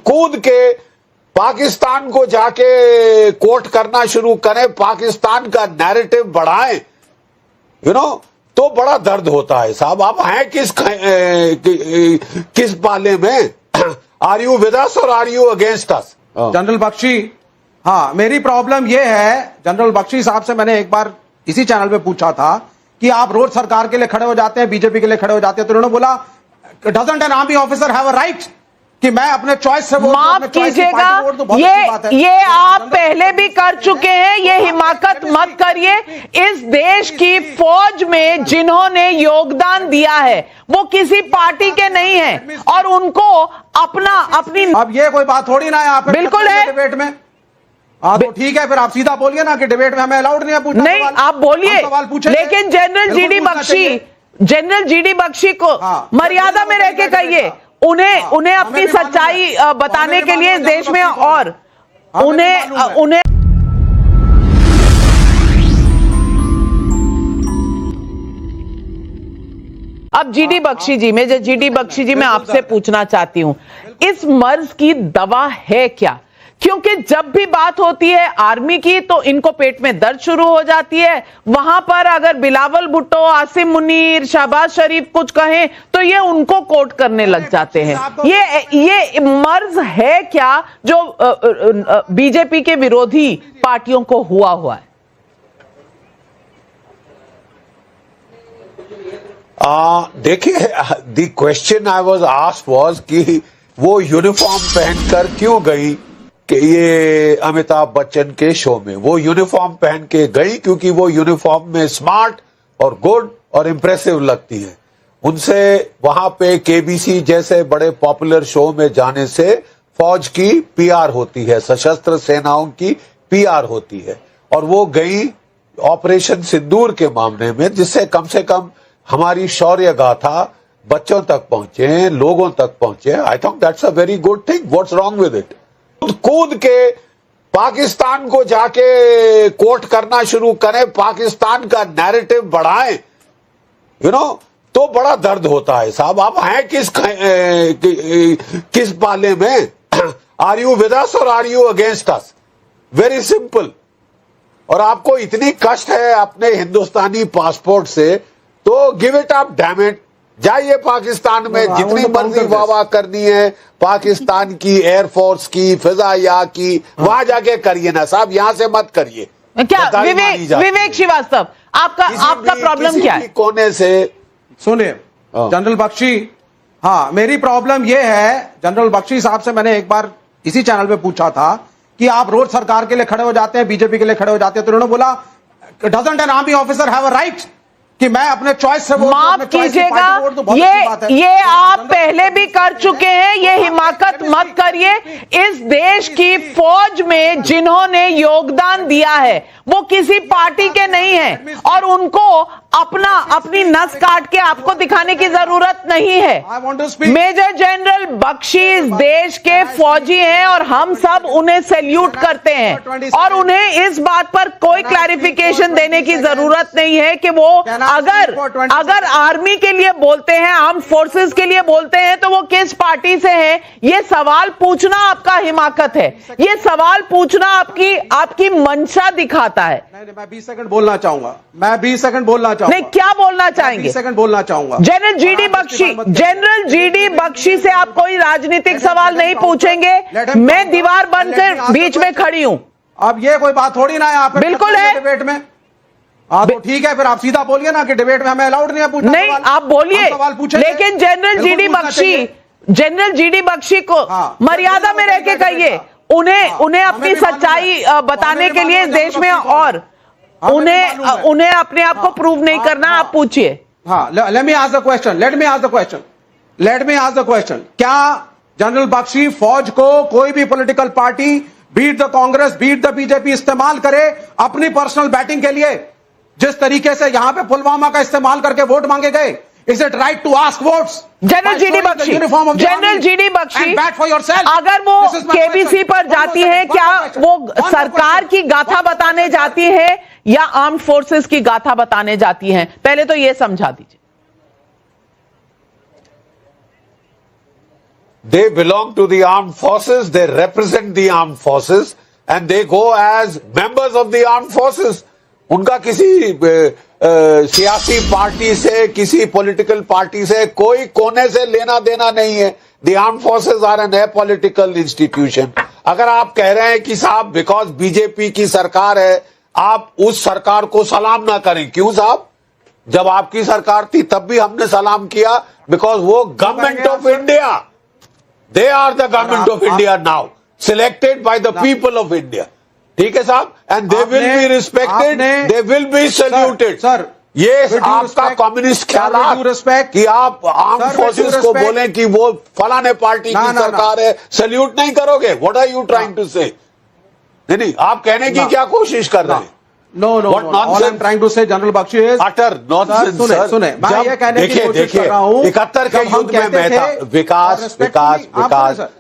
कूद के पाकिस्तान को जाके कोट करना शुरू करें, पाकिस्तान का नैरेटिव बढ़ाएं, तो बड़ा दर्द होता है साहब। आप हैं किस पाले में? Are you with us or are you against us? General Bakshi, हाँ, मेरी प्रॉब्लम यह है, जनरल बख्शी साहब से मैंने एक बार इसी चैनल पे पूछा था कि आप रोज सरकार के लिए खड़े हो जाते हैं, बीजेपी के लिए खड़े हो जाते हैं, तो उन्होंने बोला doesn't an army officer have a right कि मैं अपने चॉइस से माफ कीजिएगा, ये आप पहले भी कर चुके हैं, ये हिमाकत मत करिए। इस देश की फौज में जिन्होंने योगदान दिया है वो किसी पार्टी के नहीं है और उनको अपनी अब ये कोई बात थोड़ी ना है, आप बिल्कुल है डिबेट में। हाँ तो ठीक है, फिर आप सीधा बोलिए ना कि डिबेट में हमें अलाउड नहीं है पूछना। नहीं, आप बोलिए, लेकिन जनरल जीडी बख्शी को मर्यादा में रह के कहिए, उन्हें अपनी सच्चाई बताने के लिए देश में, और उन्हें अब जीडी बख्शी जी, मैं आपसे पूछना चाहती हूं, इस मर्ज की दवा है क्या? क्योंकि जब भी बात होती है आर्मी की तो इनको पेट में दर्द शुरू हो जाती है। वहां पर अगर बिलावल भुट्टो, आसिम मुनीर, शहबाज शरीफ कुछ कहें तो ये उनको कोट करने लग जाते हैं। ये मर्ज है क्या जो बीजेपी के विरोधी पार्टियों को हुआ है? देखिए, the question I was asked was कि वो यूनिफॉर्म पहनकर क्यों गई कि ये अमिताभ बच्चन के शो में। वो यूनिफॉर्म पहन के गई क्योंकि वो यूनिफॉर्म में स्मार्ट और गुड और इंप्रेसिव लगती है। उनसे वहां पे केबीसी जैसे बड़े पॉपुलर शो में जाने से फौज की पीआर होती है, सशस्त्र सेनाओं की पीआर होती है, और वो गई ऑपरेशन सिंदूर के मामले में, जिससे कम से कम हमारी शौर्य गाथा बच्चों तक पहुंचे, लोगों तक पहुंचे। I think that's a very good thing. What's wrong with it? कूद के पाकिस्तान को जाके कोट करना शुरू करें, पाकिस्तान का नैरेटिव बढ़ाएं, तो बड़ा दर्द होता है साहब। आप हैं किस पाले में? Are you with us or are you against us? Very simple. और आपको इतनी कष्ट है अपने हिंदुस्तानी पासपोर्ट से, तो give it up, damn it. जाइए पाकिस्तान में, जितनी मर्जी वाह करनी है पाकिस्तान की एयरफोर्स की, फिजाया की, वहां जाके करिए ना साहब, यहां से मत करिए। क्या विवेक श्रीवास्तव, आपका प्रॉब्लम क्या है? कोने से सुनिए जनरल बख्शी, हाँ, मेरी प्रॉब्लम यह है, जनरल बख्शी साहब से मैंने एक बार इसी चैनल पे पूछा था कि आप रोज सरकार के लिए खड़े हो जाते हैं, बीजेपी के लिए खड़े हो जाते हैं, तो उन्होंने बोला doesn't an army officer have a right कि मैं अपने चॉइस से माफ कीजिएगा, ये आप पहले भी कर चुके हैं, ये हिमाकत मत करिए। इस देश की फौज में जिन्होंने योगदान दिया है वो किसी पार्टी के नहीं है और उनको अपनी नस काट के आपको दिखाने की जरूरत नहीं है। मेजर जनरल बख्शी इस देश के फौजी हैं और हम सब उन्हें सैल्यूट करते हैं, और उन्हें इस बात पर कोई क्लैरिफिकेशन देने की जरूरत नहीं है कि वो अगर आर्मी के लिए बोलते हैं, आर्म फोर्सेस के लिए बोलते हैं, तो वो किस पार्टी से है। ये सवाल पूछना आपका हिमाकत है, ये सवाल पूछना आपकी मंशा दिखाता है। मैं 20 सेकंड बोलना चाहूंगा, नहीं, क्या बोलना चाहेंगे? 20 सेकंड बोलना चाहूंगा। जनरल जीडी बख्शी से आप कोई राजनीतिक सवाल नहीं पूछेंगे। मैं दीवार बनकर बीच में खड़ी हूं। अब ये कोई बात थोड़ी ना है, आप बिल्कुल है डिबेट में। हाँ तो ठीक है, फिर आप सीधा बोलिए ना कि डिबेट में हमें अलाउड नहीं है पूछना। नहीं, आप बोलिए, लेकिन जनरल जीडी बख्शी को मर्यादा में रह के कहिए, उन्हें अपनी सच्चाई बताने के लिए देश में, और उन्हें अपने आप को प्रूव नहीं करना। आप पूछिए। हाँ, let me ask the question. क्या जनरल बख्शी फौज को कोई भी political party, be it the Congress, be it the BJP, इस्तेमाल करे अपनी पर्सनल बैटिंग के लिए, जिस तरीके से यहां पे पुलवामा का इस्तेमाल करके वोट मांगे गए? Is it right to ask votes? General GD Bakshi अगर वो केबीसी पर जाती है, क्या वो सरकार की गाथा बताने जाती है या आर्म्ड फोर्सेस की गाथा बताने जाती हैं? पहले तो ये समझा दीजिए। they belong to the armed forces, they represent the armed forces and they go as members of the armed forces. उनका किसी सियासी पार्टी से, किसी पॉलिटिकल पार्टी से कोई कोने से लेना देना नहीं है. The armed forces are an apolitical institution. अगर आप कह रहे हैं कि साहब बिकॉज बीजेपी की सरकार है आप उस सरकार को सलाम ना करें, क्यों साहब? जब आपकी सरकार थी तब भी हमने सलाम किया, बिकॉज वो government of India, they are the government of India now, selected by the people of India. ठीक है साहब, and they will be respected, they will be saluted. Sir, ये आपका कम्युनिस्ट ख्याल कि आप आर्म फोर्सेस को बोलें कि वो फलाने पार्टी की सरकार है, सैल्यूट नहीं करोगे? What are you trying to say? नहीं, आप कहने की क्या कोशिश कर रहे हैं? No, all I'm trying to say, General Bakshi is utter nonsense. सुने, मैं ये कहने की कोशिश कर रहा हूँ. 71 के युद्ध में मैं था. विकास,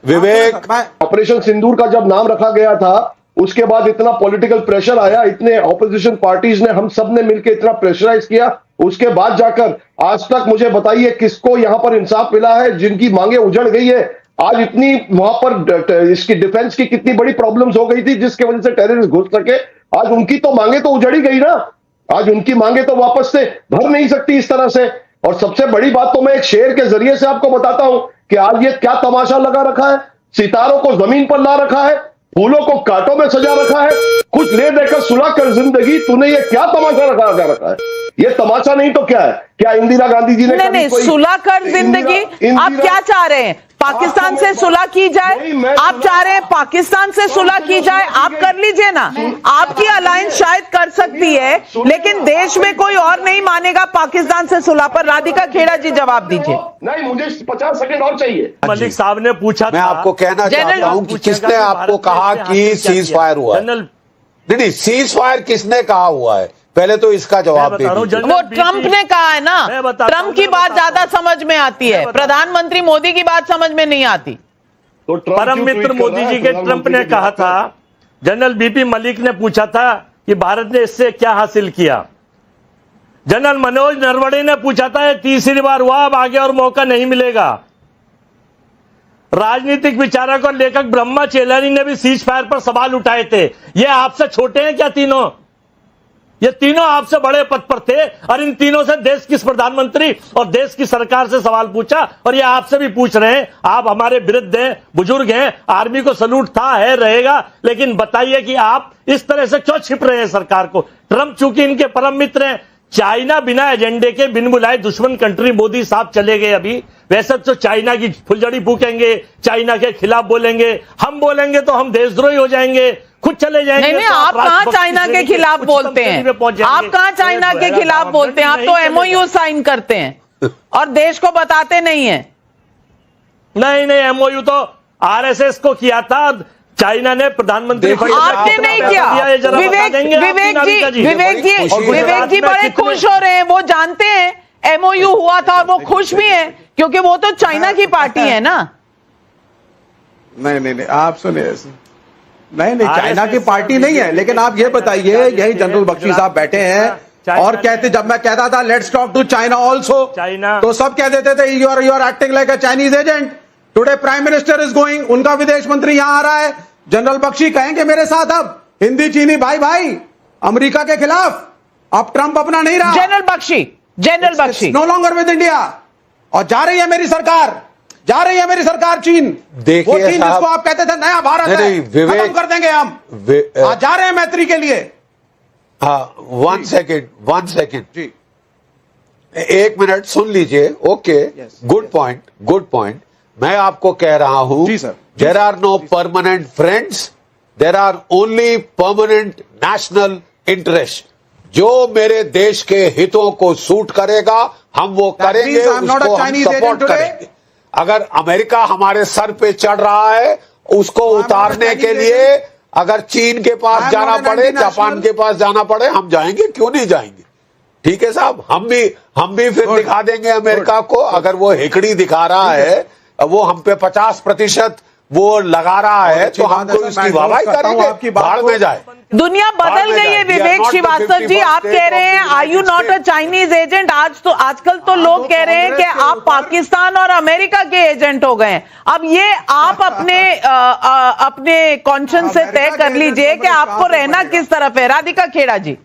विवेक. ऑपरेशन सिंदूर का जब नाम रखा गया था, उसके बाद इतना पॉलिटिकल प्रेशर आया, इतने ऑपोजिशन पार्टीज ने, हम सब ने मिलकर इतना प्रेशराइज किया. उसके बाद जाकर आज तक मुझे बताइए किसको यहां पर इंसाफ मिला है? जिनकी मांगे उजड़ गई है. आज इतनी वहां पर इसकी डिफेंस की कितनी बड़ी प्रॉब्लम्स हो गई थी जिसके वजह से टेररिस्ट घुस सके. आज उनकी तो मांगे तो उजड़ी गई ना. आज उनकी मांगे तो वापस से भर नहीं सकती इस तरह से. और सबसे बड़ी बात तो मैं एक शेर के जरिए से आपको बताता हूं कि आज ये क्या तमाशा लगा रखा है. सितारों को जमीन पर ला रखा है, फूलों को कांटों में सजा रखा है, कुछ ले देकर सुला कर जिंदगी. तूने ये क्या तमाशा रखा है? ये तमाशा नहीं तो क्या है? क्या इंदिरा गांधी जी ने नहीं, सुला कर जिंदगी आप क्या चाह रहे हैं? पाकिस्तान से सुलह की जाए? आप चाह रहे हैं पाकिस्तान से सुलह की जाए? आप कर लीजिए ना. आपकी अलायंस शायद कर सकती है, लेकिन देश में कोई और नहीं मानेगा पाकिस्तान से सुलह पर. राधिका खेड़ा जी जवाब दीजिए. नहीं, मुझे 50 सेकंड और चाहिए. मलिक साहब ने पूछा, मैं आपको कहना चाहता हूं कि किसने आपको कहा कि सीज फायर हुआ है? नहीं, सीज फायर किसने कहा हुआ है? पहले तो इसका जवाब दे दीजिए. वो ट्रंप ने कहा है ना. ट्रंप की बात ज्यादा समझ में आती है, प्रधानमंत्री मोदी की बात समझ में नहीं आती. तो परम मित्र मोदी जी के ट्रंप ने कहा था. जनरल बीपी मलिक ने पूछा था कि भारत ने इससे क्या हासिल किया. जनरल मनोज नरवणे ने पूछा था, तीसरी बार हुआ, अब आगे और मौका नहीं मिलेगा. राजनीतिक विचारक और लेखक ब्रह्मा चेलानी ने भी सीज फायर पर सवाल उठाए थे. ये आपसे छोटे हैं क्या तीनों? ये तीनों आपसे बड़े पद पर थे और इन तीनों से देश की प्रधानमंत्री और देश की सरकार से सवाल पूछा. और ये आपसे भी पूछ रहे हैं. आप हमारे वृद्ध हैं, बुजुर्ग हैं, आर्मी को सलूट था, है, रहेगा. लेकिन बताइए कि आप इस तरह से क्यों छिप रहे हैं सरकार को? ट्रंप चूंकि इनके परम मित्र हैं. चाइना बिना एजेंडे के, बिन बुलाए दुश्मन कंट्री मोदी साहब चले गए. अभी वैसे तो चाइना की फुलझड़ी फूकेंगे, चाइना के खिलाफ बोलेंगे. हम बोलेंगे तो हम देशद्रोही हो जाएंगे, खुद चले जाएंगे. नहीं, आप कहां चाइना के खिलाफ बोलते हैं? आप कहां चाइना के खिलाफ बोलते हैं? आप तो एमओयू साइन करते हैं और देश को बताते नहीं है. नहीं, एमओयू तो आरएसएस को किया था. चाइना ने प्रधानमंत्री आपने नहीं किया. विवेक जी बड़े खुश हो रहे हैं. वो जानते हैं एमओयू हुआ था और वो खुश भी हैं क्योंकि वो तो चाइना की पार्टी है ना. नहीं, आप सुनिए. नहीं, चाइना की पार्टी नहीं है. लेकिन आप ये बताइए, यही जनरल बख्शी साहब बैठे हैं और कहते, जब मैं कहता था let's talk to China also, तो सब कह देते थे you are acting like a Chinese agent. Today prime minister is going, उनका विदेश मंत्री यहां आ रहा है. जनरल बख्शी कहेंगे मेरे साथ अब हिंदी चीनी भाई अमेरिका के खिलाफ. अब ट्रंप अपना नहीं रहा. General Bakshi no longer with India. और जा रही है मेरी सरकार चीन. देखिए, वो चीन जिसको आप कहते थे नया भारत है, खत्म कर देंगे हम. आज जा रहे हैं मैत्री के लिए. हाँ, वन सेकेंड जी, 1 मिनट सुन लीजिए. Okay, good point. मैं आपको कह रहा हूं, जी sir, there are no permanent friends, there are only permanent national interest. जो मेरे देश के हितों को सूट करेगा हम वो करेंगे, उसको हम सपोर्ट करेंगे. अगर अमेरिका हमारे सर पे चढ़ रहा है, उसको उतारने के लिए अगर चीन के पास जाना पड़े, जापान के पास जाना पड़े, हम जाएंगे. क्यों नहीं जाएंगे? ठीक है साहब, हम भी फिर दिखा देंगे अमेरिका को. अगर वो हिकड़ी दिखा रहा है, वो हम पे 50% वो लगा रहा है अच्छी तो बात हम है तो सर, इसकी मैं वाहवाही endorse करता हूं करेंगे, आपकी बात भाड़ को। में जाए। दुनिया बदल में गई है जाए। We are Vivek not the Srivastava ji, 51st आप कह रहे हैं state of are you the not a Chinese agent. आजकल तो लोग कह रहे हैं कि आप पाकिस्तान और अमेरिका के एजेंट हो गए हैं। अब ये आप अपने कॉन्शियंस से तय कर लीजिए कि आपको रहना किस तरफ है। राधिका खेड़ा जी।